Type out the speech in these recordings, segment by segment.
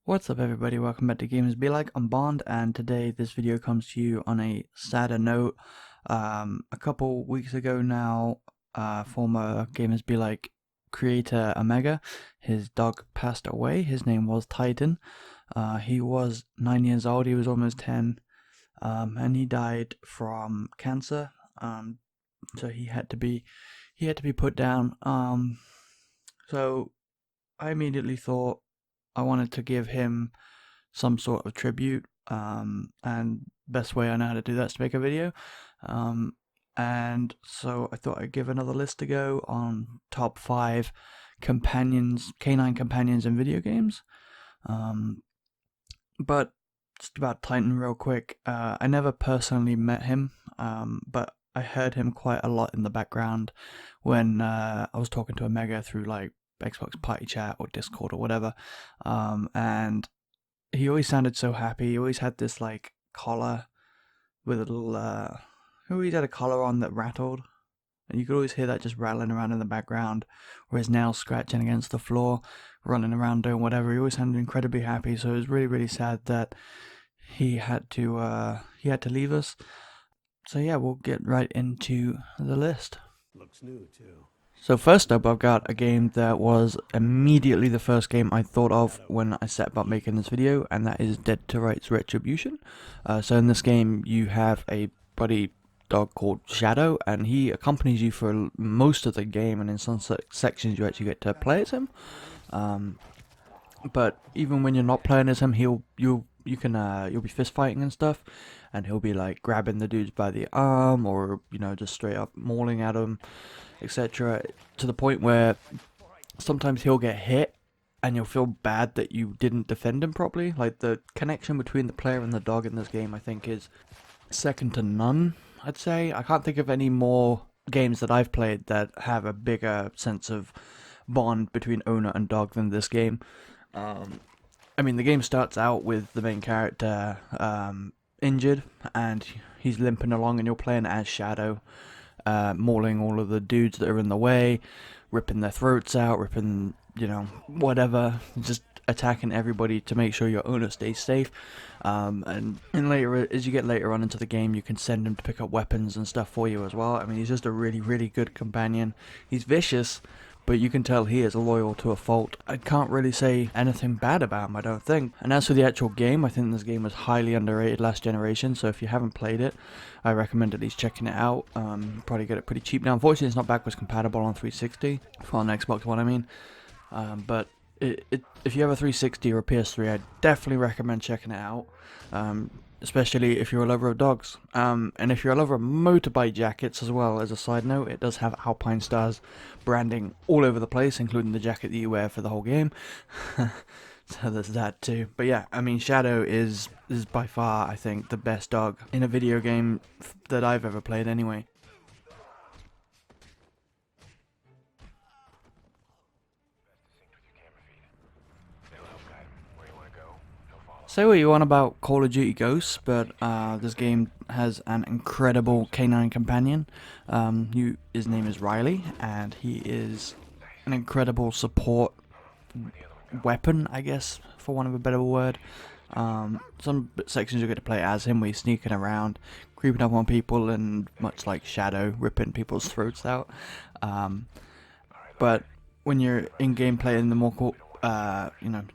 What's up everybody, welcome back to Gamers Be Like. I'm Bond, and today this video comes to you on a sadder note. A couple weeks ago now, former Gamers Be Like creator Omega, his dog passed away. His name was Titan. He was 9 years old, he was almost 10, and he died from cancer. So he had to be put down. So I immediately thought I wanted to give him some sort of tribute, and best way I know how to do that is to make a video. And so I thought I'd give another list to go on top 5 canine companions in video games. But just about Titan real quick. I never personally met him, but I heard him quite a lot in the background when I was talking to Omega through like Xbox Party Chat or Discord or whatever. And he always sounded so happy. He always had this like collar with a little he always had a collar on that rattled, and you could always hear that just rattling around in the background, or his nails scratching against the floor, running around doing whatever. He always sounded incredibly happy, so it was really, really sad that he had to leave us. So yeah, we'll get right into the list. Looks new too. So first up, I've got a game that was immediately the first game I thought of when I set about making this video, and that is Dead to Rights Retribution. So in this game, you have a buddy dog called Shadow, and he accompanies you for most of the game, and in some sections you actually get to play as him. But even when you're not playing as him, you'll be fist fighting and stuff, and he'll be like grabbing the dudes by the arm, or just straight up mauling at them, etc. To the point where sometimes he'll get hit, and you'll feel bad that you didn't defend him properly. Like, the connection between the player and the dog in this game, I think, is second to none. I'd say I can't think of any more games that I've played that have a bigger sense of bond between owner and dog than this game. I mean, the game starts out with the main character injured, and he's limping along, and you're playing as Shadow, mauling all of the dudes that are in the way, ripping their throats out, ripping, whatever, just attacking everybody to make sure your owner stays safe. And later, as you get later on into the game, you can send him to pick up weapons and stuff for you as well. I mean, he's just a really, really good companion. He's vicious, but you can tell he is loyal to a fault. I can't really say anything bad about him, I don't think. And as for the actual game, I think this game was highly underrated last generation, so if you haven't played it, I recommend at least checking it out. Probably get it pretty cheap now. Unfortunately, it's not backwards compatible on 360, for on Xbox One, I mean. But if you have a 360 or a PS3, I definitely recommend checking it out. Especially if you're a lover of dogs. And if you're a lover of motorbike jackets as well, as a side note, it does have Alpine Stars branding all over the place, including the jacket that you wear for the whole game. So there's that too. But yeah, I mean, Shadow is by far, I think, the best dog in a video game that I've ever played anyway. Say what you want about Call of Duty Ghosts, but this game has an incredible canine companion. His name is Riley, and he is an incredible support weapon, I guess, for want of a better word. Some sections you get to play as him, where he's sneaking around, creeping up on people, and much like Shadow, ripping people's throats out. But when you're in-game playing the more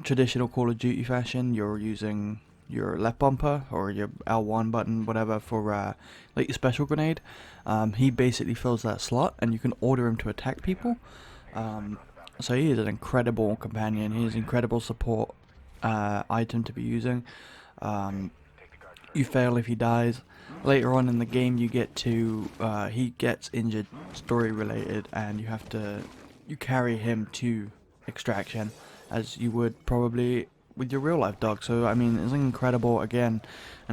traditional Call of Duty fashion, you're using your left bumper or your L1 button, whatever, for like your special grenade. He basically fills that slot, and you can order him to attack people. So he is an incredible companion. He is an incredible support item to be using. You fail if he dies. Later on in the game, you get to he gets injured, story related, and you carry him to extraction, as you would probably with your real life dog. So I mean, it's an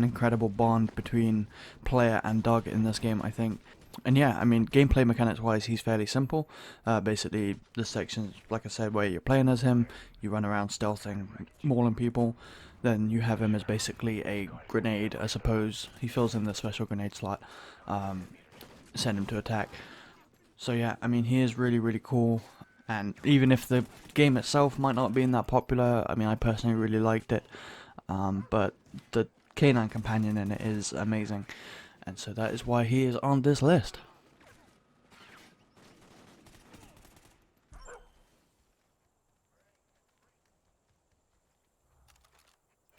incredible bond between player and dog in this game, I think. And yeah, I mean, gameplay mechanics wise, he's fairly simple. Basically, the sections, like I said, where you're playing as him, you run around stealthing, mauling people. Then you have him as basically a grenade, I suppose. He fills in the special grenade slot. Send him to attack. So yeah, I mean, he is really, really cool. And even if the game itself might not be that popular, I mean, I personally really liked it. But the Canine companion in it is amazing, and so that is why he is on this list.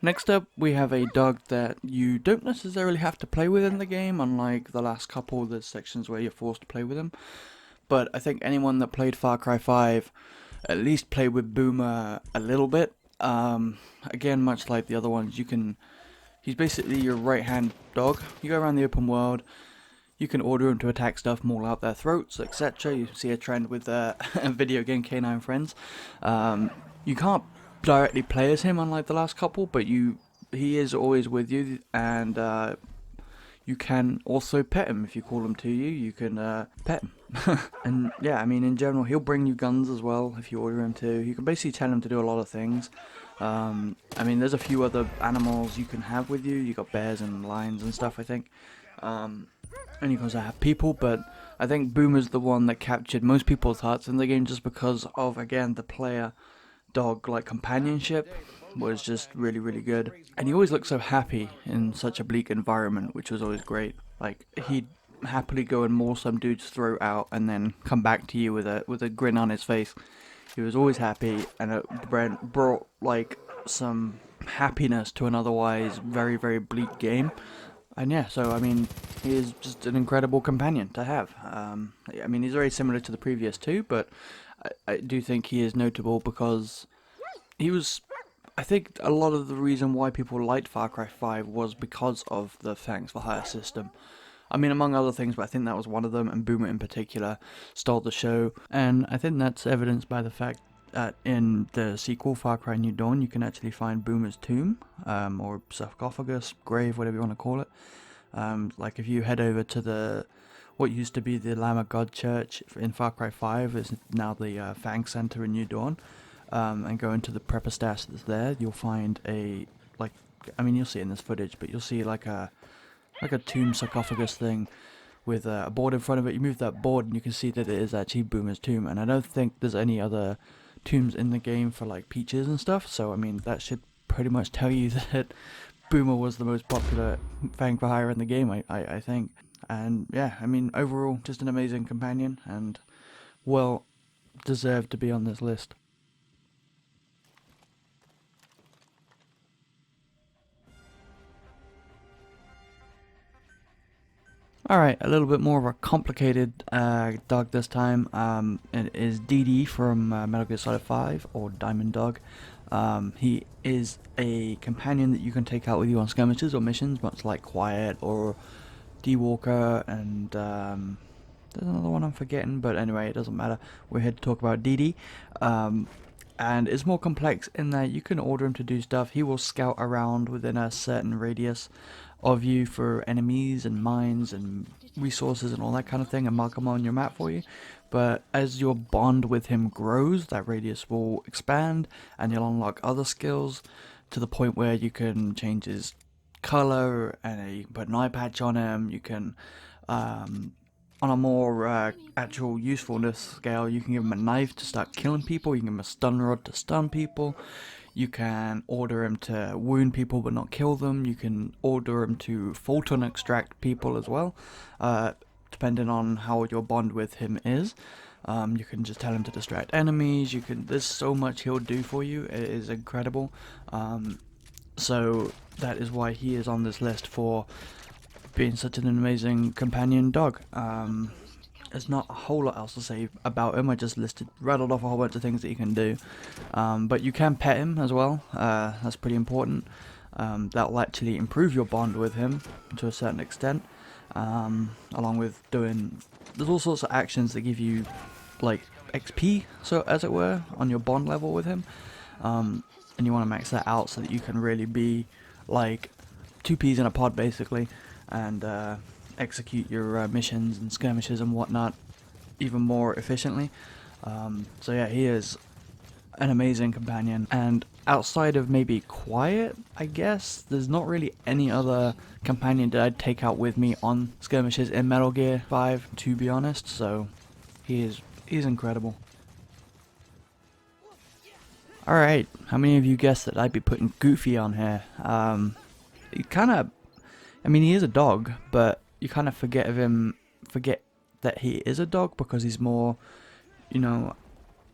Next up, we have a dog that you don't necessarily have to play with in the game, unlike the last couple, there's sections where you're forced to play with him. But I think anyone that played Far Cry 5 at least played with Boomer a little bit. Again, much like the other ones, he's basically your right-hand dog. You go around the open world, you can order him to attack stuff, maul out their throats, etc. You see a trend with video game canine friends. You can't directly play as him, unlike the last couple, but he is always with you, and you can also pet him if you call him to you. You can pet him. And yeah, I mean, in general, he'll bring you guns as well if you order him to. You can basically tell him to do a lot of things. I mean, there's a few other animals you can have with you. You got bears and lions and stuff, I think. Only because I have people, but I think Boomer's the one that captured most people's hearts in the game just because of, again, the player dog like companionship was just really, really good. And he always looked so happy in such a bleak environment, which was always great. Like, he'd happily go and maul some dude's throat out and then come back to you with a grin on his face. He was always happy, and it brought like some happiness to an otherwise very, very bleak game. And yeah, so I mean, he is just an incredible companion to have. I mean, he's very similar to the previous two, but I do think he is notable because he was. I think a lot of the reason why people liked Far Cry 5 was because of the Thanks for Hire system. I mean, among other things, but I think that was one of them, and Boomer in particular stole the show. And I think that's evidenced by the fact that in the sequel, Far Cry New Dawn, you can actually find Boomer's tomb, or sarcophagus, grave, whatever you want to call it. Like if you head over to what used to be the Lamb of God Church in Far Cry 5, is now the Fang Center in New Dawn, and go into the prepper stash that's there, you'll find I mean, you'll see it in this footage, but you'll see like a tomb sarcophagus thing with a board in front of it. You move that board and you can see that it is actually Boomer's tomb, and I don't think there's any other tombs in the game for like peaches and stuff, so I mean that should pretty much tell you that Boomer was the most popular Fang for Hire in the game, I think. And yeah, I mean, overall, just an amazing companion, and well deserved to be on this list. Alright, a little bit more of a complicated dog this time. It is DD from Metal Gear Solid 5, or Diamond Dog. He is a companion that you can take out with you on skirmishes or missions, much like Quiet or D-Walker, and there's another one I'm forgetting, but anyway, it doesn't matter. We're here to talk about DD. And it's more complex in that you can order him to do stuff. He will scout around within a certain radius of you for enemies and mines and resources and all that kind of thing, and mark them on your map for you. But as your bond with him grows, that radius will expand, and you'll unlock other skills to the point where you can change his color, and you can put an eye patch on him. You can on a more actual usefulness scale, you can give him a knife to start killing people, you can give him a stun rod to stun people, you can order him to wound people but not kill them, you can order him to photon extract people as well, depending on how your bond with him is. You can just tell him to distract enemies, there's so much he'll do for you, it is incredible. So that is why he is on this list for being such an amazing companion dog. There's not a whole lot else to say about him. I just rattled off a whole bunch of things that you can do. But you can pet him as well. That's pretty important. That will actually improve your bond with him to a certain extent. Along with there's all sorts of actions that give you like XP, so as it were, on your bond level with him. And you want to max that out so that you can really be like two peas in a pod basically, and execute your missions and skirmishes and whatnot even more efficiently. So yeah, he is an amazing companion, and outside of maybe Quiet, I guess, there's not really any other companion that I'd take out with me on skirmishes in Metal Gear 5, to be honest, so he's incredible. Alright, how many of you guessed that I'd be putting Goofy on here? You kind of, I mean, he is a dog, but you kind of forget that he is a dog because he's more, you know,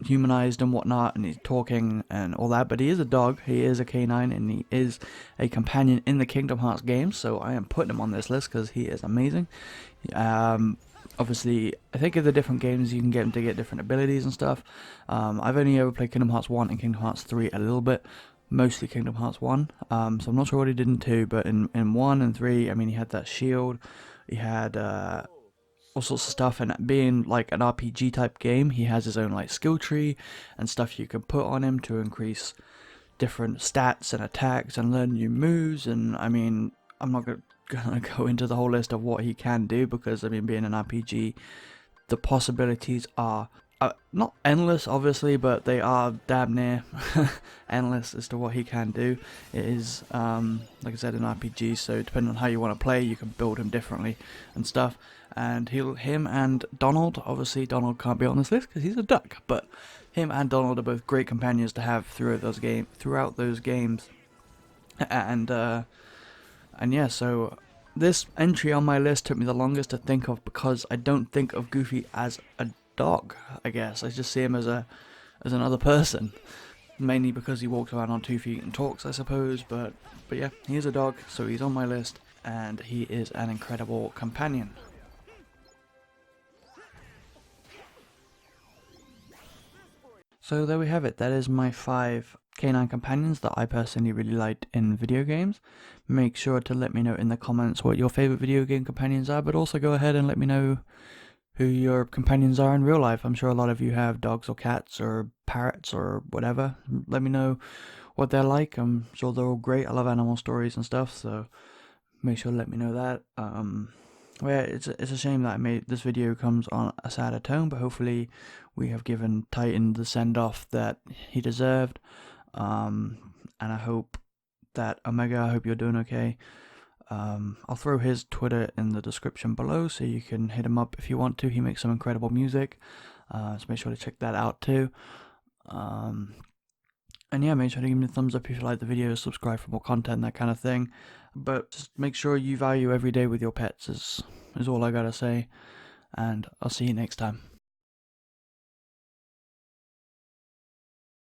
humanized and whatnot, and he's talking and all that. But he is a dog, he is a canine, and he is a companion in the Kingdom Hearts games, so I am putting him on this list because he is amazing. Obviously, I think in the different games you can get him to get different abilities and stuff. I've only ever played Kingdom Hearts 1 and Kingdom Hearts 3 a little bit, mostly Kingdom Hearts 1. So I'm not sure what he did in 2, but in 1 and 3, I mean, he had that shield, he had all sorts of stuff, and being like an RPG type game, he has his own like skill tree and stuff you can put on him to increase different stats and attacks and learn new moves. And I mean, I'm not gonna go into the whole list of what he can do because I mean, being an RPG, the possibilities are not endless, obviously, but they are damn near endless as to what he can do. It is, like I said, an RPG, so depending on how you want to play, you can build him differently and stuff. And him and Donald, obviously Donald can't be on this list because he's a duck, but him and Donald are both great companions to have throughout those games. And yeah, so this entry on my list took me the longest to think of because I don't think of Goofy as a dog. I guess I just see him as another person, mainly because he walks around on 2 feet and talks, I suppose. But yeah, he is a dog, so he's on my list, and he is an incredible companion. So there we have it. That is my 5 canine companions that I personally really liked in video games. Make sure to let me know in the comments what your favorite video game companions are, but also go ahead and let me know who your companions are in real life. I'm sure a lot of you have dogs or cats or parrots or whatever. Let me know what they're like. I'm sure they're all great. I love animal stories and stuff, so make sure to let me know that. Well, it's a shame that I made this video comes on a sadder tone, but hopefully we have given Titan the send off that he deserved. And I hope that Omega, I hope you're doing okay. I'll throw his Twitter in the description below so you can hit him up if you want to. He makes some incredible music, so make sure to check that out too. And yeah, make sure to give me a thumbs up if you like the video, subscribe for more content, that kind of thing. But just make sure you value every day with your pets is all I gotta say. And I'll see you next time.